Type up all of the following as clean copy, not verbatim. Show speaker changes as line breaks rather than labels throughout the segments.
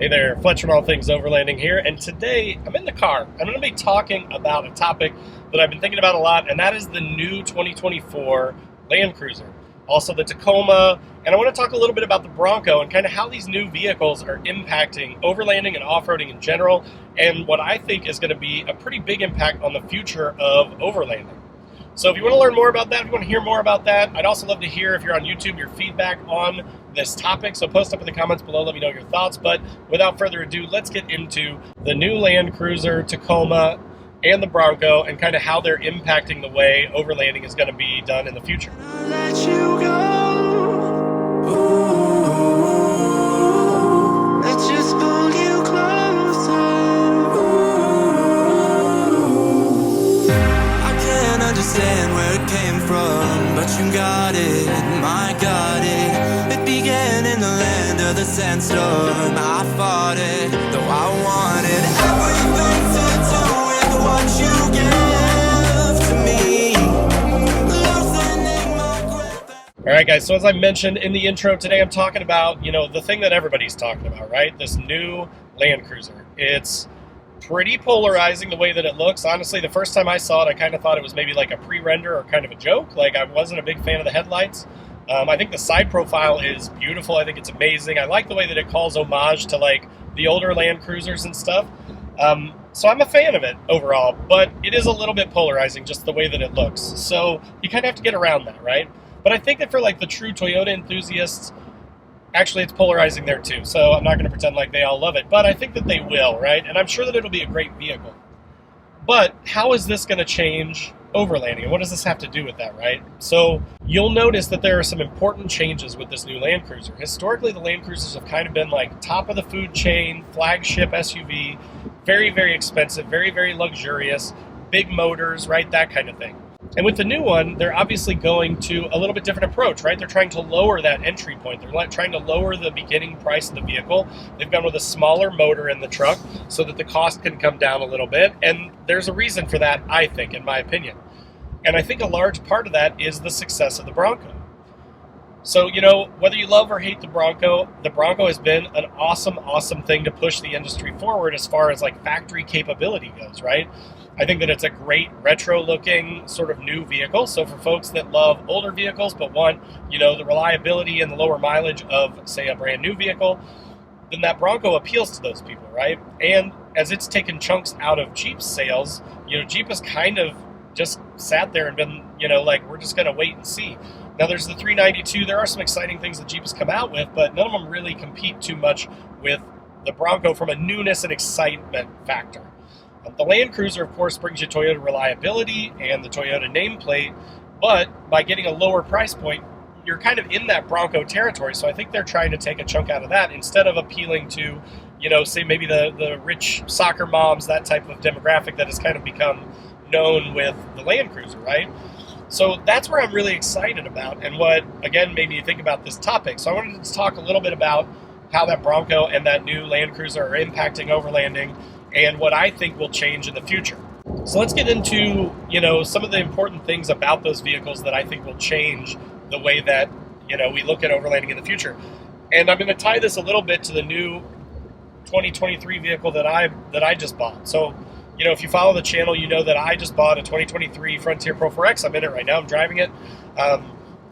Hey there, Fletcher from All Things Overlanding here, and today I'm in the car. I'm going to be talking about a topic that I've been thinking about a lot, and that is the new 2024 Land Cruiser, also the Tacoma, and I want to talk a little bit about the Bronco and kind of how these new vehicles are impacting overlanding and off-roading in general, and what I think is going to be a pretty big impact on the future of overlanding. So if you want to learn more about that, if you want to hear more about that, I'd also love to hear, if you're on YouTube, your feedback on this topic. So post up in the comments below, let me know your thoughts. But without further ado, let's get into the new Land Cruiser, Tacoma, and the Bronco, and kind of how they're impacting the way overlanding is going to be done in the future.
Let you go. Ooh, let's just pull you closer. Ooh, I can't understand where it came from, but you got it, my got it. It began in the land of the sandstorm. I fought it, though I wanted everything to do with what you give to me. Loosening my grip.
All right, guys, so as I mentioned in the intro today, I'm talking about, the thing that everybody's talking about, right? This new Land Cruiser. It's pretty polarizing the way that it looks. Honestly, the first time I saw it, I kind of thought it was maybe like a pre-render or kind of a joke. Like, I wasn't a big fan of the headlights. I think the side profile is beautiful. I think it's amazing. I like the way that it calls homage to like the older Land Cruisers and stuff. So I'm a fan of it overall, but it is a little bit polarizing just the way that it looks. So you kind of have to get around that, right? But I think that for like the true Toyota enthusiasts, actually it's polarizing there too. So I'm not going to pretend like they all love it, but I think that they will, right? And I'm sure that it'll be a great vehicle. But how is this going to change overlanding? And what does this have to do with that, right? So you'll notice that there are some important changes with this new Land Cruiser. Historically, the Land Cruisers have kind of been like top of the food chain, flagship SUV, very, very expensive, very, very luxurious, big motors, right? That kind of thing. And with the new one, they're obviously going to a little bit different approach, right? They're trying to lower that entry point. They're trying to lower the beginning price of the vehicle. They've gone with a smaller motor in the truck so that the cost can come down a little bit. And there's a reason for that, I think, in my opinion. And I think a large part of that is the success of the Bronco. So, whether you love or hate the Bronco has been an awesome, awesome thing to push the industry forward as far as like factory capability goes, right? I think that it's a great retro-looking sort of new vehicle. So for folks that love older vehicles but want, the reliability and the lower mileage of, say, a brand new vehicle, then that Bronco appeals to those people, right? And as it's taken chunks out of Jeep's sales, Jeep has kind of just sat there and been, like, we're just going to wait and see. Now there's the 392. There are some exciting things that Jeep has come out with, but none of them really compete too much with the Bronco from a newness and excitement factor. The Land Cruiser, of course, brings you Toyota reliability and the Toyota nameplate, but by getting a lower price point, you're kind of in that Bronco territory. So I think they're trying to take a chunk out of that instead of appealing to, say maybe the rich soccer moms, that type of demographic that has kind of become known with the Land Cruiser, right? So that's where I'm really excited about, and what, again, made me think about this topic. So I wanted to talk a little bit about how that Bronco and that new Land Cruiser are impacting overlanding and what I think will change in the future. So let's get into, some of the important things about those vehicles that I think will change the way that, we look at overlanding in the future. And I'm going to tie this a little bit to the new 2023 vehicle that I just bought. So, if you follow the channel, you know that I just bought a 2023 Frontier Pro 4X. I'm in it right now. I'm driving it.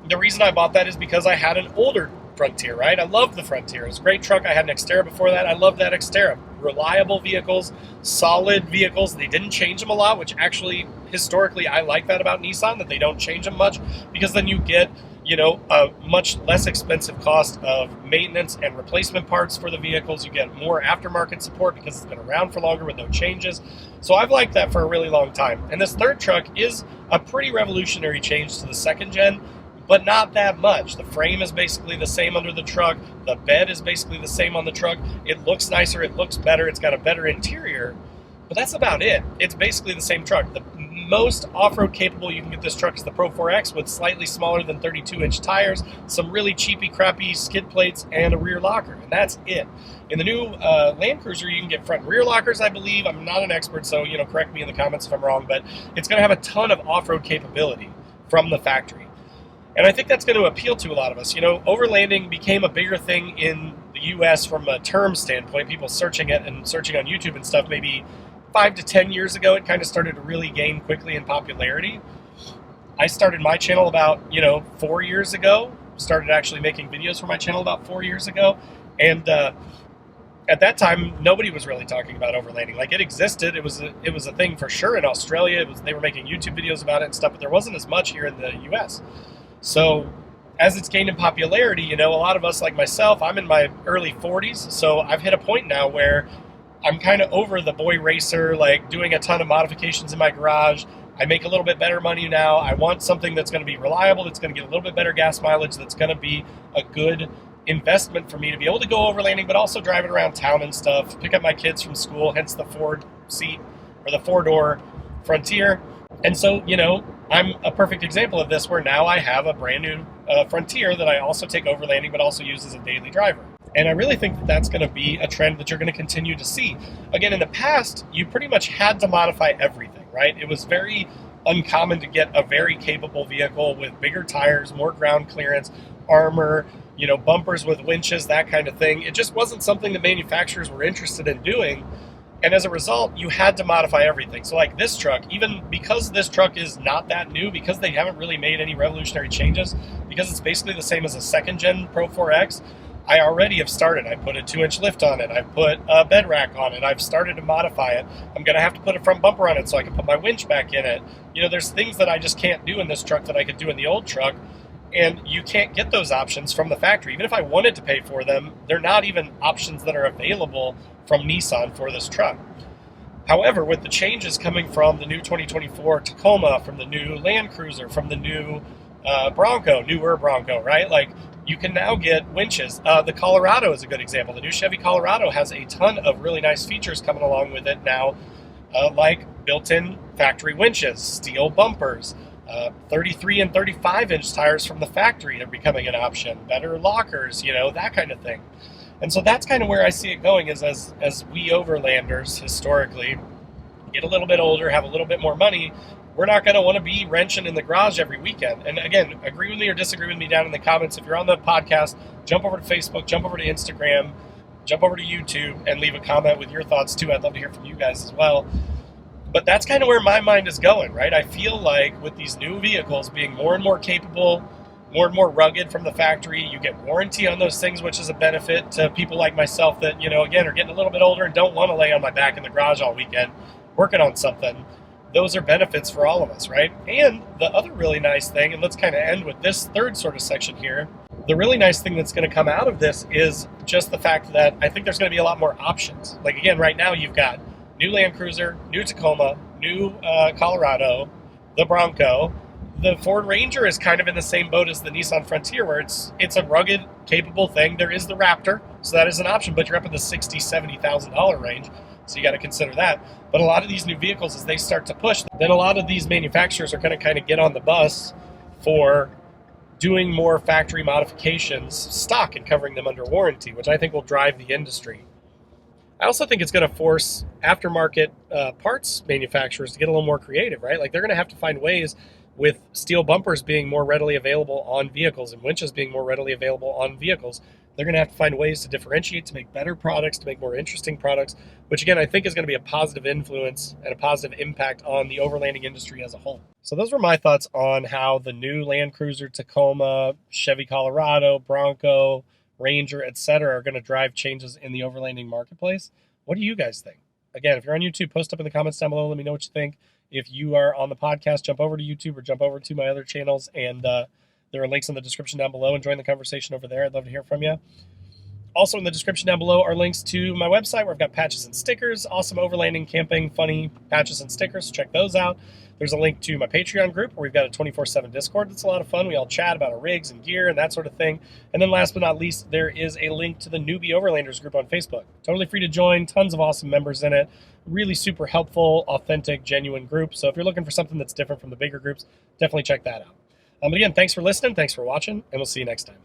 The reason I bought that is because I had an older Frontier, right? I loved the Frontier. It was a great truck. I had an Xterra before that. I loved that Xterra. Reliable vehicles, solid vehicles. They didn't change them a lot, which actually, historically, I like that about Nissan, that they don't change them much, because then you get, a much less expensive cost of maintenance and replacement parts for the vehicles. You get more aftermarket support because it's been around for longer with no changes. So I've liked that for a really long time. And this third truck is a pretty revolutionary change to the second gen, but not that much. The frame is basically the same under the truck. The bed is basically the same on the truck. It looks nicer. It looks better. It's got a better interior, but that's about it. It's basically the same truck. The most off-road capable you can get this truck is the Pro 4X with slightly smaller than 32-inch tires, some really cheapy, crappy skid plates, and a rear locker, and that's it. In the new Land Cruiser, you can get front and rear lockers, I believe. I'm not an expert, so correct me in the comments if I'm wrong, but it's going to have a ton of off-road capability from the factory. And I think that's going to appeal to a lot of us. Overlanding became a bigger thing in the US from a term standpoint, people searching it and searching on YouTube and stuff, maybe 5 to 10 years ago, it kind of started to really gain quickly in popularity. I started my channel about, 4 years ago, started actually making videos for my channel about 4 years ago. And at that time, nobody was really talking about overlanding. Like, it existed. It was a thing for sure in Australia. They were making YouTube videos about it and stuff, but there wasn't as much here in the US. So as it's gained in popularity, a lot of us, like myself, I'm in my early 40s, so I've hit a point now where I'm kind of over the boy racer, like doing a ton of modifications in my garage. I make a little bit better money now. I want something that's going to be reliable, that's going to get a little bit better gas mileage, that's going to be a good investment for me to be able to go overlanding, but also driving around town and stuff, pick up my kids from school, hence the Ford seat or the four-door Frontier. And so, I'm a perfect example of this, where now I have a brand new Frontier that I also take overlanding, but also use as a daily driver. And I really think that that's going to be a trend that you're going to continue to see. Again, in the past, you pretty much had to modify everything, right? It was very uncommon to get a very capable vehicle with bigger tires, more ground clearance, armor, bumpers with winches, that kind of thing. It just wasn't something that manufacturers were interested in doing. And as a result, you had to modify everything. So like this truck, even because this truck is not that new, because they haven't really made any revolutionary changes, because it's basically the same as a second gen Pro 4X, I already have started. I put a 2-inch lift on it. I put a bed rack on it. I've started to modify it. I'm going to have to put a front bumper on it so I can put my winch back in it. There's things that I just can't do in this truck that I could do in the old truck. And you can't get those options from the factory. Even if I wanted to pay for them, they're not even options that are available from Nissan for this truck. However, with the changes coming from the new 2024 Tacoma, from the new Land Cruiser, from the new newer Bronco, right? Like, you can now get winches. The Colorado is a good example. The new Chevy Colorado has a ton of really nice features coming along with it now, like built-in factory winches, steel bumpers, 33 and 35-inch tires from the factory are becoming an option, better lockers, that kind of thing. And so that's kind of where I see it going, is as we overlanders historically get a little bit older, have a little bit more money, we're not going to want to be wrenching in the garage every weekend. And again, agree with me or disagree with me down in the comments. If you're on the podcast, jump over to Facebook, jump over to Instagram, jump over to YouTube, and leave a comment with your thoughts too. I'd love to hear from you guys as well. But that's kind of where my mind is going, right? I feel like with these new vehicles being more and more capable, more and more rugged from the factory, you get warranty on those things, which is a benefit to people like myself that, again, are getting a little bit older and don't want to lay on my back in the garage all weekend working on something. Those are benefits for all of us, right? And the other really nice thing, and let's kind of end with this third sort of section here, the really nice thing that's going to come out of this is just the fact that I think there's going to be a lot more options. Like, again, right now you've got new Land Cruiser, new Tacoma, new Colorado, the Bronco. The Ford Ranger is kind of in the same boat as the Nissan Frontier, where it's a rugged, capable thing. There is the Raptor, so that is an option, but you're up in the $60,000, $70,000 range, so you got to consider that. But a lot of these new vehicles, as they start to push, then a lot of these manufacturers are going to kind of get on the bus for doing more factory modifications stock and covering them under warranty, which I think will drive the industry. I also think it's going to force aftermarket parts manufacturers to get a little more creative, right? Like, they're going to have to find ways, with steel bumpers being more readily available on vehicles and winches being more readily available on vehicles, they're going to have to find ways to differentiate, to make better products, to make more interesting products, which again, I think is going to be a positive influence and a positive impact on the overlanding industry as a whole. So those were my thoughts on how the new Land Cruiser, Tacoma, Chevy Colorado, Bronco, Ranger, etc. are going to drive changes in the overlanding marketplace. What do you guys think? Again, if you're on YouTube, post up in the comments down below. Let me know what you think. If you are on the podcast, jump over to YouTube or jump over to my other channels, and there are links in the description down below, and join the conversation over there. I'd love to hear from you. Also in the description down below are links to my website, where I've got patches and stickers, awesome overlanding, camping, funny patches and stickers. Check those out. There's a link to my Patreon group, where we've got a 24/7 Discord. That's a lot of fun. We all chat about our rigs and gear and that sort of thing. And then last but not least, there is a link to the Newbie Overlanders group on Facebook. Totally free to join. Tons of awesome members in it. Really super helpful, authentic, genuine group. So if you're looking for something that's different from the bigger groups, definitely check that out. But again, thanks for listening. Thanks for watching, and we'll see you next time.